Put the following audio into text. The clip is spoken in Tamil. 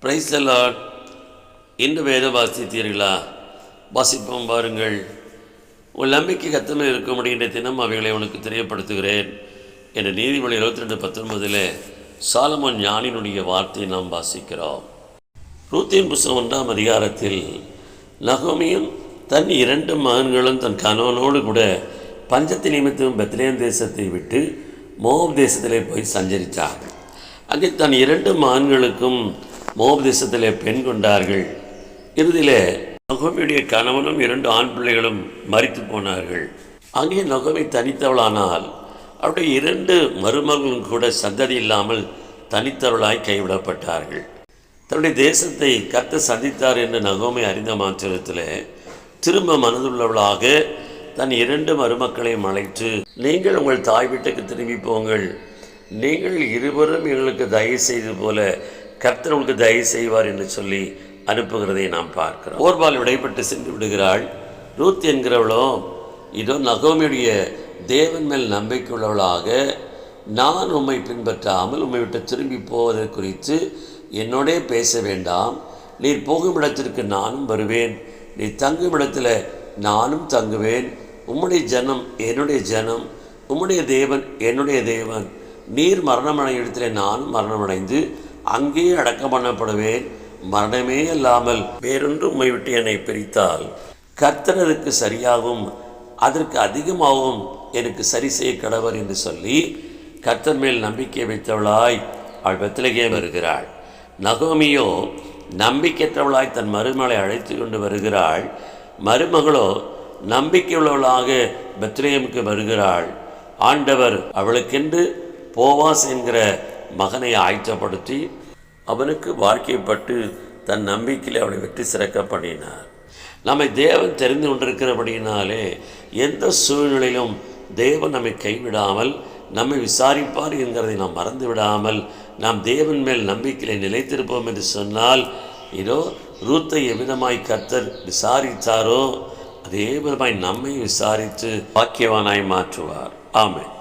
Praise the Lord. இன்று வேதம் வாசித்தீர்களா? வாசிப்போம் பாருங்கள். உன் நம்பிக்கை கர்த்தரில் இருக்க முடிகின்ற தினம் அவைகளை உனக்கு தெரியப்படுத்துகிறேன் என்ற நீதிமொழி 22:19 சாலமோன் ஞானியினுடைய வார்த்தையை நாம் வாசிக்கிறோம். ரூத்தின் புஸ்தகம் 1ஆம் அதிகாரத்தில் நகோமியும் தன் 2 மகன்களும் தன் கணவனோடு கூட பஞ்சத்தின் நிமித்தம் பெத்லேம் தேசத்தை விட்டு மோவாப் தேசத்திலே போய் சஞ்சரித்தார்கள். அங்கே தன் 2 மகன்களுக்கும் மோவாப் தேசத்திலே பெண் கொண்டார்கள். இறுதியிலே நகோமியுடைய கணவனும் 2 ஆண் பிள்ளைகளும் மரித்து போனார்கள். அங்கே நகோமி தனித்தவளானால் அவருடைய 2 மருமகளும் கூட சந்ததி இல்லாமல் தனித்தவளாய் கைவிடப்பட்டார்கள். தன்னுடைய தேசத்தை கர்த்தர் சந்தித்தார் என்று நகோமி அறிந்த மாத்திரத்தில் திரும்ப மனதுள்ளவளாக தன் 2 மருமக்களையும் அழைத்து, நீங்கள் உங்கள் தாய் வீட்டுக்கு திரும்பி போங்கள், நீங்கள் இருவரும் எங்களுக்கு தயவு செய்து போல கர்த்தர் உங்களுக்கு தயவு செய்வார் என்று சொல்லி அனுப்புகிறதை நாம் பார்க்கிறோம். ஓர்பால் விடைபட்டு சென்று விடுகிறாள். ரூத் என்கிறவளோ இதோ நகோமியுடைய தேவன் மேல் நம்பிக்கை உள்ளவளாக, நான் உம்மை பின்பற்றாமல் உம்மை விட்டு திரும்பி போவதை குறித்து என்னோடே பேச வேண்டாம், நீர் போகும் இடத்திற்கு நானும் வருவேன், நீ தங்கும் இடத்துல நானும் தங்குவேன், உம்முடைய ஜனம் என்னுடைய ஜனம், உம்முடைய தேவன் என்னுடைய தேவன், நீர் மரணமடைய இடத்துல நானும் மரணமடைந்து அங்கேயே அடக்கம் பண்ணப்படுவேன், மரணமே இல்லாமல் வேறொன்று உம்மை விட்டு என்னை பிரித்தால் கர்த்தர் அதற்கு சரியாகவும் அதற்கு அதிகமாகவும் எனக்கு சரி செய்ய கடவர் என்று சொல்லி கர்த்தர் மேல் நம்பிக்கை வைத்தவளாய் அவள் பெத்லகேம் வருகிறாள். நகோமியோ நம்பிக்கையற்றவளாய் தன் மருமகளை அழைத்து கொண்டு வருகிறாள். மருமகளோ நம்பிக்கை உள்ளவளாக பெத்லகேமுக்கு வருகிறாள். ஆண்டவர் அவளுக்கென்று போவாஸ் என்கிற மகனை ஆயத்தப்படுத்தி அவனுக்கு வாழ்க்கைப்பட்டு தன் நம்பிக்கையில் அவளை வெற்றி சிறக்க பண்ணினார். நம்மை தேவன் தெரிந்து கொண்டிருக்கிறபடியினாலே எந்த சூழ்நிலையிலும் தேவன் நம்மை கைவிடாமல் நம்மை விசாரிப்பார் என்கிறதை நாம் மறந்து விடாமல் நாம் தேவன் மேல் நம்பிக்கையை நிலைத்திருப்போம் என்று சொன்னால், இதோ ரூத்தை எவ்விதமாய் கர்த்தர் விசாரித்தாரோ அதே விதமாய் நம்மை விசாரித்து பாக்கியவானாய் மாற்றுவார். ஆமென்.